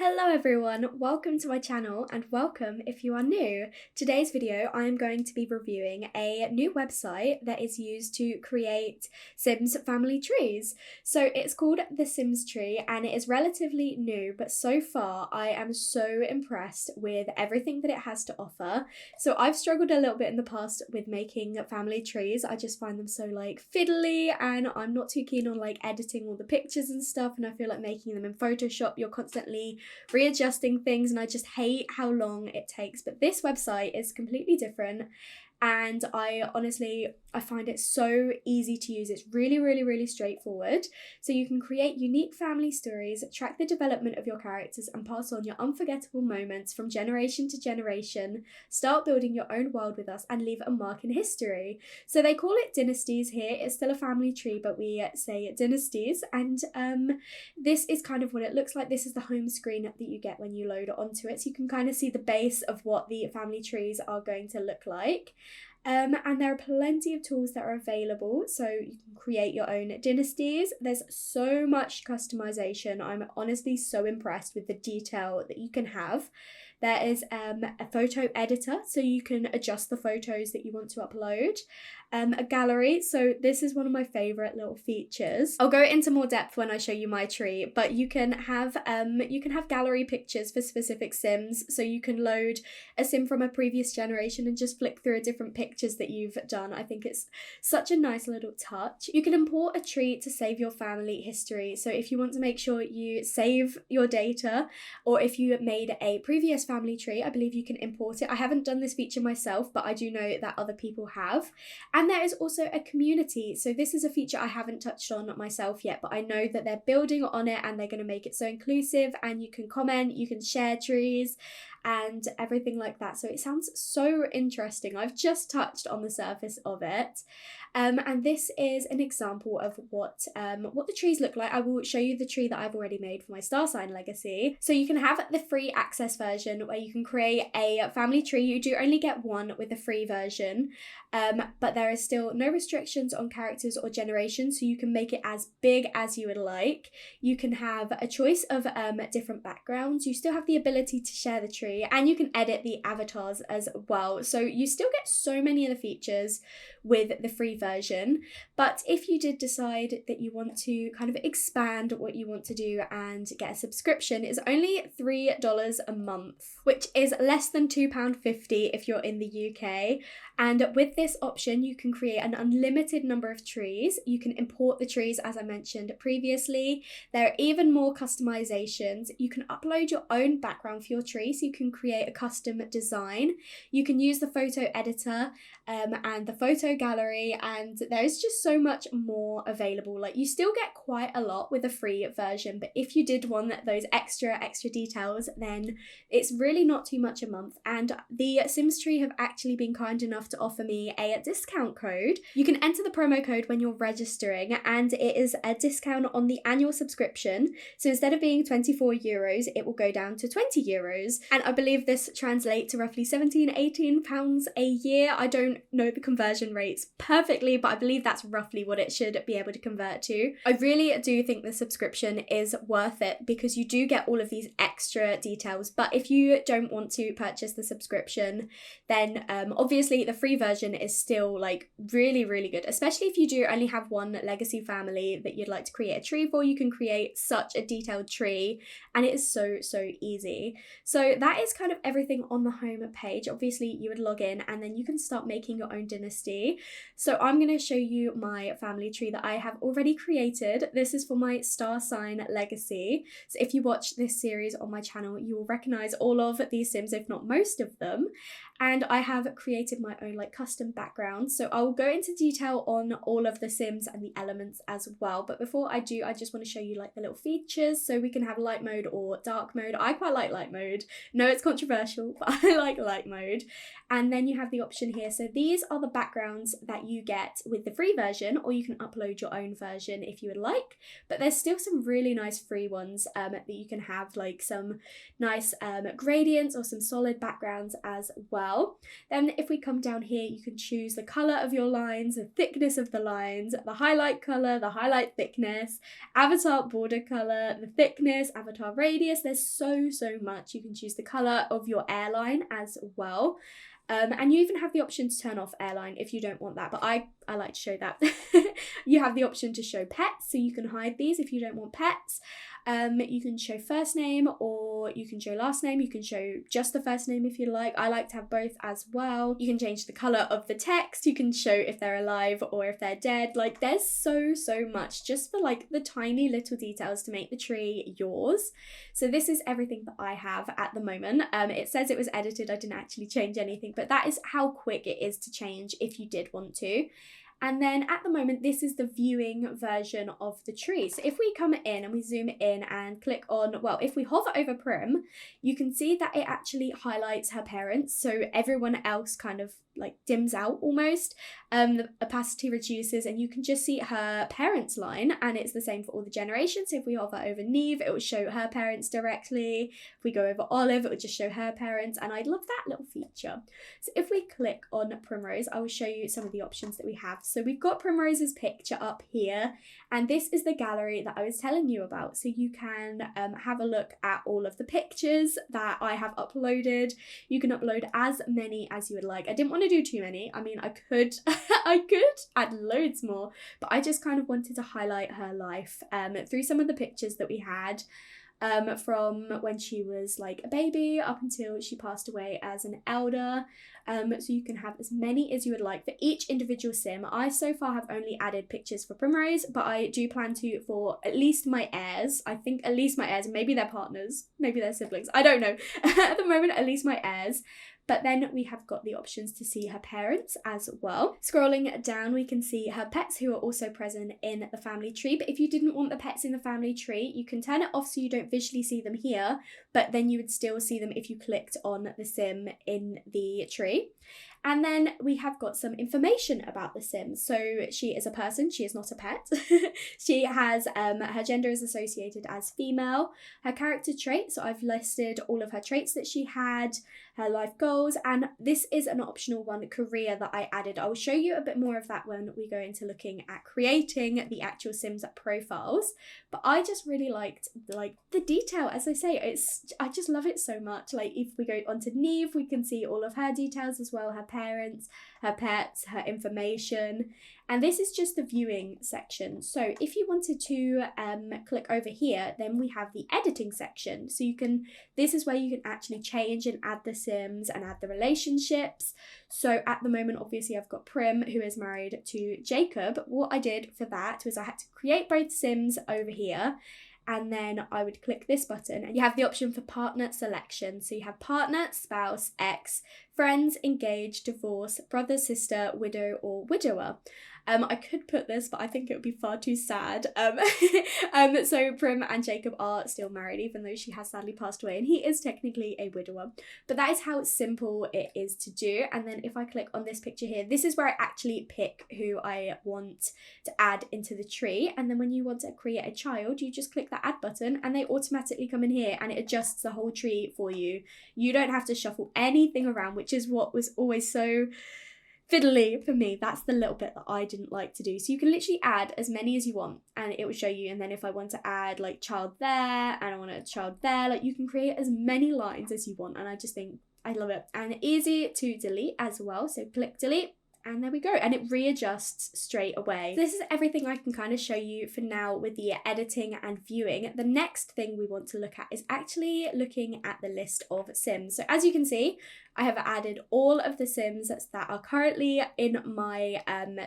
Hello everyone, welcome to my channel and welcome if you are new. Today's video I am going to be reviewing a new website that is used to create Sims family trees. So it's called TheSimsTree and it is relatively new, but so far I am so impressed with everything that it has to offer. So I've struggled a little bit in the past with making family trees. I just find them so fiddly and I'm not too keen on editing all the pictures and stuff, and I feel like making them in Photoshop you're constantly readjusting things and I just hate how long it takes. But this website is completely different and I find it so easy to use. It's really straightforward. So you can create unique family stories, track the development of your characters and pass on your unforgettable moments from generation to generation. Start building your own world with us and leave a mark in history. So they call it dynasties here. It's still a family tree, but we say dynasties. And this is kind of what it looks like. This is the home screen that you get when you load onto it. So you can kind of see the base of what the family trees are going to look like. And there are plenty of tools that are available, so you can create your own dynasties. There's so much customization. I'm honestly so impressed with the detail that you can have. There is a photo editor, so you can adjust the photos that you want to upload. A gallery, so this is one of my favorite little features. I'll go into more depth when I show you my tree, but you can have gallery pictures for specific Sims. So you can load a Sim from a previous generation and just flick through different pictures that you've done. I think it's such a nice little touch. You can import a tree to save your family history. So if you want to make sure you save your data, or if you made a previous family tree, I believe you can import it. I haven't done this feature myself, but I do know that other people have. And there is also a community. So this is a feature I haven't touched on myself yet, but I know that they're building on it and they're going to make it so inclusive, and you can comment, you can share trees and everything like that. So it sounds so interesting. I've just touched on the surface of it. And this is an example of what the trees look like. I will show you the tree that I've already made for my star sign legacy. So you can have the free access version where you can create a family tree. You do only get one with the free version, but there is still no restrictions on characters or generations, so you can make it as big as you would like. You can have a choice of different backgrounds. You still have the ability to share the tree, and you can edit the avatars as well. So you still get so many of the features with the free version. But if you did decide that you want to kind of expand what you want to do and get a subscription, it's only $3 a month, which is less than £2.50 if you're in the UK. And with this option, you can create an unlimited number of trees. You can import the trees, as I mentioned previously. There are even more customizations. You can upload your own background for your tree, so you can create a custom design. You can use the photo editor and the photo gallery, and there's just so much more available. You still get quite a lot with a free version, but if you did want those extra details, then it's really not too much a month. And the SimsTree have actually been kind enough to offer me a discount code. You can enter the promo code when you're registering, and it is a discount on the annual subscription. So instead of being €24, it will go down to €20. And I believe this translates to roughly £17-18 a year. I don't know the conversion rates perfectly, but I believe that's roughly what it should be able to convert to. I really do think the subscription is worth it because you do get all of these extra details. But if you don't want to purchase the subscription, then obviously the free version is still really good, especially if you do only have one legacy family that you'd like to create a tree for. You can create such a detailed tree and it is so easy. So that is kind of everything on the home page. Obviously you would log in and then you can start making your own dynasty. So I'm going to show you my family tree that I have already created. This is for my star sign legacy. So if you watch this series on my channel, you will recognize all of these Sims, if not most of them. And I have created my own custom background. So I will go into detail on all of the Sims and the elements as well. But before I do, I just want to show you the little features. So we can have light mode or dark mode. I quite like light mode. No, it's controversial, but I like light mode. And then you have the option here. So these are the backgrounds that you get with the free version, or you can upload your own version if you would like. But there's still some really nice free ones that you can have, some nice gradients or some solid backgrounds as well. well. Then if we come down here, you can choose the colour of your lines, the thickness of the lines, the highlight colour, the highlight thickness, avatar border colour, the thickness, avatar radius. There's so much. You can choose the colour of your airline as well. And you even have the option to turn off airline if you don't want that, but I like to show that. You have the option to show pets, so you can hide these if you don't want pets. You can show first name, or you can show last name. You can show just the first name if you like. I like to have both as well. You can change the colour of the text. You can show if they're alive or if they're dead. Like, there's so much just for like the tiny little details to make the tree yours. So this is everything that I have at the moment. It says it was edited. I didn't actually change anything, but that is how quick it is to change if you did want to. And then at the moment, this is the viewing version of the tree. So if we come in and we zoom in and click on, well, if we hover over Prim, you can see that it actually highlights her parents. So everyone else kind of like dims out almost. The opacity reduces and you can just see her parents line, and it's the same for all the generations. So if we hover over Neve, it will show her parents directly. If we go over Olive, it will just show her parents, and I love that little feature. So if we click on Primrose, I will show you some of the options that we have. So we've got Primrose's picture up here, and this is the gallery that I was telling you about. So you can have a look at all of the pictures that I have uploaded. You can upload as many as you would like. I didn't want to do too many. I mean, I could I could add loads more, but I just kind of wanted to highlight her life through some of the pictures that we had from when she was like a baby up until she passed away as an elder. So you can have as many as you would like for each individual sim. I so far have only added pictures for Primrose, but I do plan to for at least my heirs. I think at least my heirs, maybe their partners, maybe their siblings, I don't know. At the moment, at least my heirs. But then we have got the options to see her parents as well. Scrolling down, we can see her pets who are also present in the family tree. But if you didn't want the pets in the family tree, you can turn it off so you don't visually see them here, but then you would still see them if you clicked on the sim in the tree. And then we have got some information about the sim. So she is a person, she is not a pet. She has, her gender is associated as female. Her character traits, so I've listed all of her traits that she had, her life goals, and this is an optional one, career, that I added. I will show you a bit more of that when we go into looking at creating the actual Sims profiles. But I just really liked like the detail, as I say, I just love it so much. Like if we go onto Neve, we can see all of her details as well, her parents, her pets, her information. And this is just the viewing section. So if you wanted to click over here, then we have the editing section. So you can, this is where you can actually change and add the Sims and add the relationships. So at the moment, obviously I've got Prim, who is married to Jacob. What I did for that was I had to create both Sims over here, and then I would click this button and you have the option for partner selection. So you have partner, spouse, ex, friends, engaged, divorce, brother, sister, widow, or widower. I could put this, but I think it would be far too sad. So Prim and Jacob are still married, even though she has sadly passed away, and he is technically a widower. But that is how simple it is to do. And then if I click on this picture here, this is where I actually pick who I want to add into the tree. And then when you want to create a child, you just click that add button and they automatically come in here and it adjusts the whole tree for you. You don't have to shuffle anything around, which is what was always so fiddly for me. That's the little bit that I didn't like to do. So you can literally add as many as you want and it will show you. And then if I want to add like child there and I want a child there, like you can create as many lines as you want. And I just think I love it. And easy to delete as well. So click delete. And there we go, and it readjusts straight away. This is everything I can kind of show you for now with the editing and viewing. The next thing we want to look at is actually looking at the list of Sims. So as you can see, I have added all of the Sims that are currently in my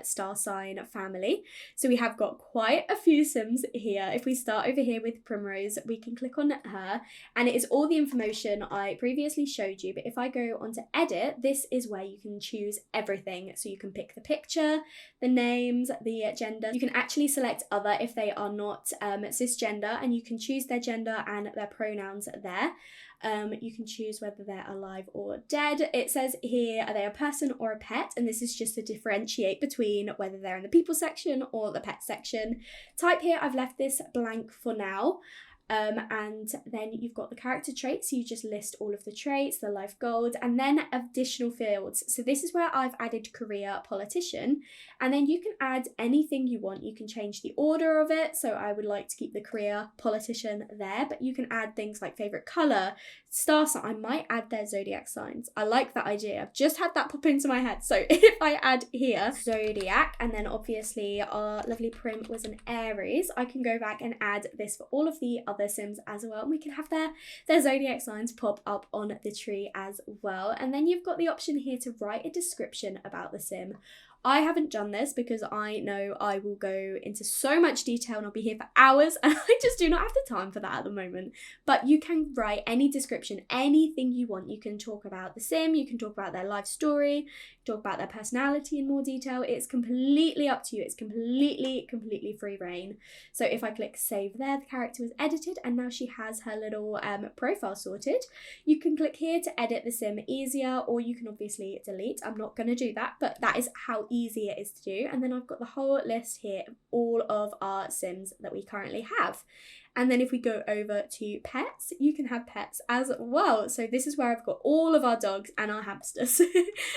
star sign family. So we have got quite a few Sims here. If we start over here with Primrose, we can click on her and it is all the information I previously showed you. But if I go onto edit, this is where you can choose everything. So you can pick the picture, the names, the gender. You can actually select other if they are not cisgender, and you can choose their gender and their pronouns there. You can choose whether they're alive or dead. It says here, are they a person or a pet? And this is just to differentiate between whether they're in the people section or the pet section. Type here, I've left this blank for now. And then you've got the character traits, so you just list all of the traits, the life goals, and then additional fields. So this is where I've added career politician, and then you can add anything you want. You can change the order of it, so I would like to keep the career politician there, but you can add things like favourite colour, star sign. I might add their zodiac signs. I like that idea. I've just had that pop into my head. So if I add here zodiac, and then obviously our lovely Prim was an Aries, I can go back and add this for all of the other Sims as well, and we can have their zodiac signs pop up on the tree as well. And then you've got the option here to write a description about the Sim. I haven't done this because I know I will go into so much detail and I'll be here for hours, and I just do not have the time for that at the moment. But you can write any description, anything you want. You can talk about the Sim, you can talk about their life story, talk about their personality in more detail. It's completely up to you. It's completely free reign. So if I click save there, the character was edited and now she has her little profile sorted. You can click here to edit the Sim easier, or you can obviously delete. I'm not going to do that, but that is how easy it is to do. And then I've got the whole list here of all of our Sims that we currently have. And then if we go over to pets, you can have pets as well. So this is where I've got all of our dogs and our hamsters.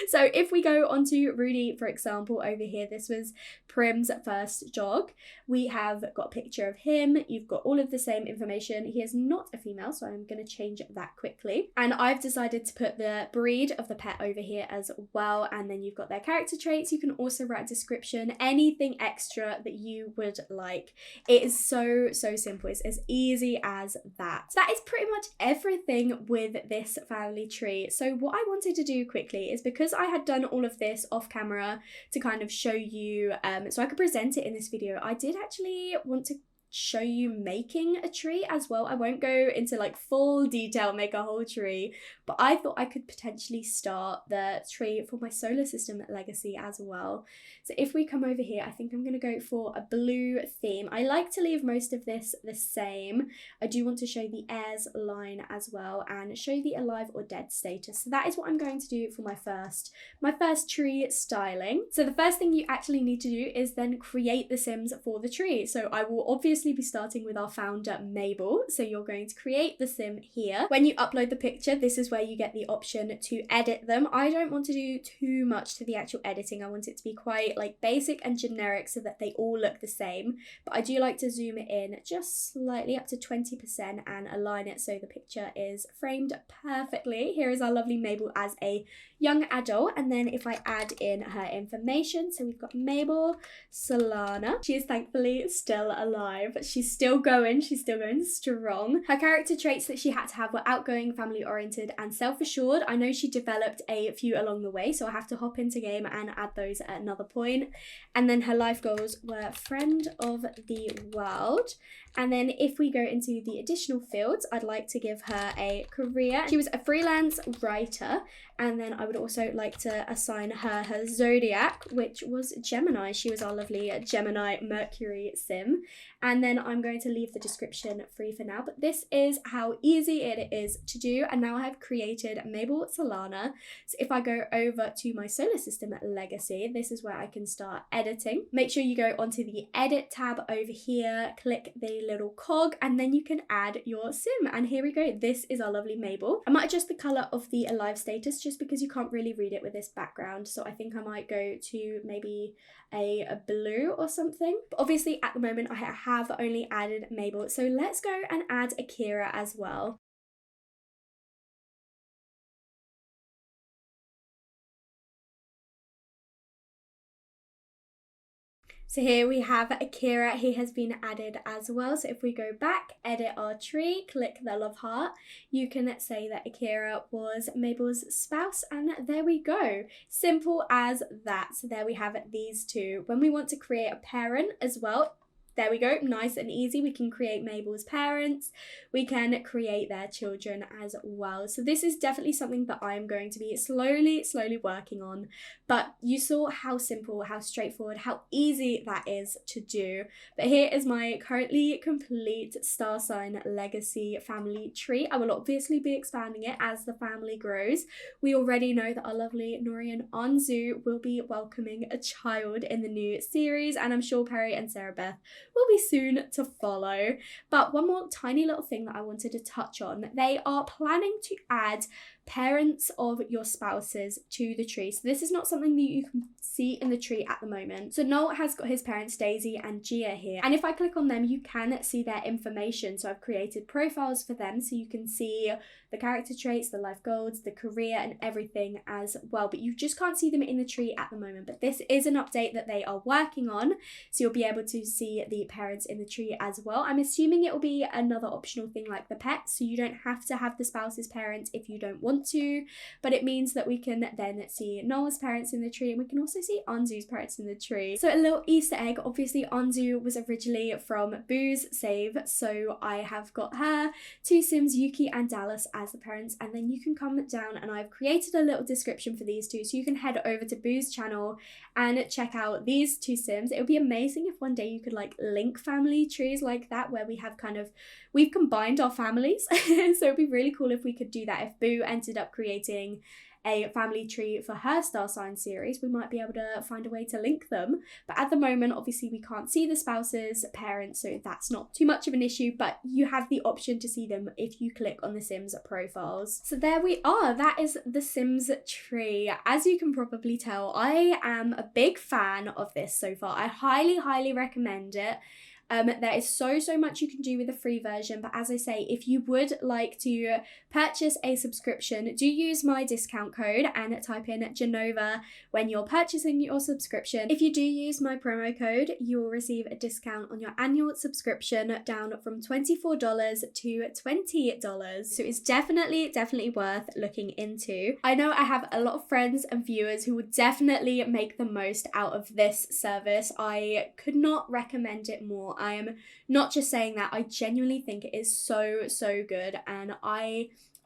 So if we go onto Rudy, for example, over here, this was Prim's first dog. We have got a picture of him. You've got all of the same information. He is not a female, so I'm going to change that quickly. And I've decided to put the breed of the pet over here as well. And then you've got their character traits. You can also write a description, anything extra that you would like. It is so simple. It's as easy as that. So that is pretty much everything with this family tree. So what I wanted to do quickly is, because I had done all of this off camera to kind of show you, so I could present it in this video, I did actually want to show you making a tree as well. I won't go into like full detail, make a whole tree, but I thought I could potentially start the tree for my solar system legacy as well. So if we come over here, I think I'm going to go for a blue theme. I like to leave most of this the same. I do want to show the heirs line as well and show the alive or dead status. So that is what I'm going to do for my first tree styling. So the first thing you actually need to do is then create the Sims for the tree. So I will obviously be starting with our founder Mabel. So you're going to create the Sim here. When you upload the picture, this is where you get the option to edit them. I don't want to do too much to the actual editing. I want it to be quite like basic and generic so that they all look the same. But I do like to zoom it in just slightly up to 20% and align it so the picture is framed perfectly. Here is our lovely Mabel as a young adult, and then if I add in her information, so we've got Mabel Solana. She is thankfully still alive. She's still going strong. Her character traits that she had to have were outgoing, family oriented, and self-assured. I know she developed a few along the way, so I have to hop into game and add those at another point. And then her life goals were friend of the world. And then if we go into the additional fields, I'd like to give her a career. She was a freelance writer. And then I would also like to assign her her zodiac, which was Gemini. She was our lovely Gemini Mercury Sim. And then I'm going to leave the description free for now. But this is how easy it is to do. And now I have created Mabel Solana. So if I go over to my solar system legacy, this is where I can start editing. Make sure you go onto the edit tab over here, click the little cog, and then you can add your Sim. And here we go. This is our lovely Mabel. I might adjust the color of the alive status just because you can't really read it with this background. So I think I might go to maybe a blue or something. But obviously at the moment I have only added Mabel. So let's go and add Akira as well. So here we have Akira, he has been added as well. So if we go back, edit our tree, click the love heart, you can say that Akira was Mabel's spouse, and there we go. Simple as that. So there we have these two. When we want to create a parent as well, there we go, nice and easy. We can create Mabel's parents, we can create their children as well. So this is definitely something that I'm going to be slowly working on. But you saw how simple, how straightforward, how easy that is to do. But here is my currently complete star sign legacy family tree. I will obviously be expanding it as the family grows. We already know that our lovely Nori and Anzu will be welcoming a child in the new series, and I'm sure Perry and Sarah Beth will be soon to follow. But one more tiny little thing that I wanted to touch on, they are planning to add parents of your spouses to the tree. So this is not something that you can see in the tree at the moment. So Noel has got his parents Daisy and Gia here, and if I click on them you can see their information. So I've created profiles for them so you can see the character traits, the life goals, the career and everything as well, but you just can't see them in the tree at the moment. But this is an update that they are working on, so you'll be able to see the parents in the tree as well. I'm assuming it will be another optional thing like the pets, so you don't have to have the spouse's parents if you don't want to, but it means that we can then see Noel's parents in the tree, and we can also see Anzu's parents in the tree. So a little Easter egg, obviously Anzu was originally from Boo's Save, so I have got her, two Sims, Yuki and Dallas, as the parents, and then you can come down and I've created a little description for these two, so you can head over to Boo's channel and check out these two Sims. It would be amazing if one day you could like link family trees like that, where we have we've combined our families. So it'd be really cool if we could do that. If Boo ended up creating a family tree for her star sign series, we might be able to find a way to link them. But at the moment, obviously we can't see the spouse's parents, so that's not too much of an issue, but you have the option to see them if you click on the Sims profiles. So there we are, that is the Sims tree. As you can probably tell, I am a big fan of this so far. I highly recommend it. There is so much you can do with the free version, but as I say, if you would like to purchase a subscription, do use my discount code and type in Genova when you're purchasing your subscription. If you do use my promo code, you will receive a discount on your annual subscription down from $24 to $20. So it's definitely worth looking into. I know I have a lot of friends and viewers who would definitely make the most out of this service. I could not recommend it more. I am not just saying that, I genuinely think it is so good, and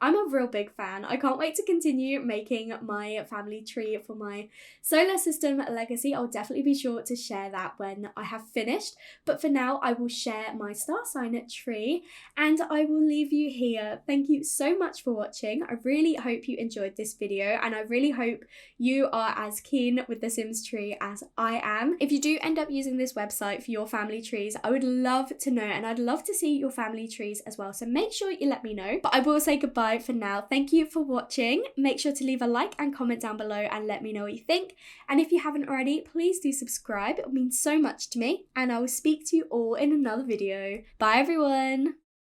I'm a real big fan. I can't wait to continue making my family tree for my solar system legacy. I'll definitely be sure to share that when I have finished. But for now, I will share my star sign tree and I will leave you here. Thank you so much for watching. I really hope you enjoyed this video, and I really hope you are as keen with the Sims tree as I am. If you do end up using this website for your family trees, I would love to know, and I'd love to see your family trees as well. So make sure you let me know. But I will say goodbye for now. Thank you for watching. Make sure to leave a like and comment down below and let me know what you think. And if you haven't already, please do subscribe. It means so much to me. And I will speak to you all in another video. Bye everyone.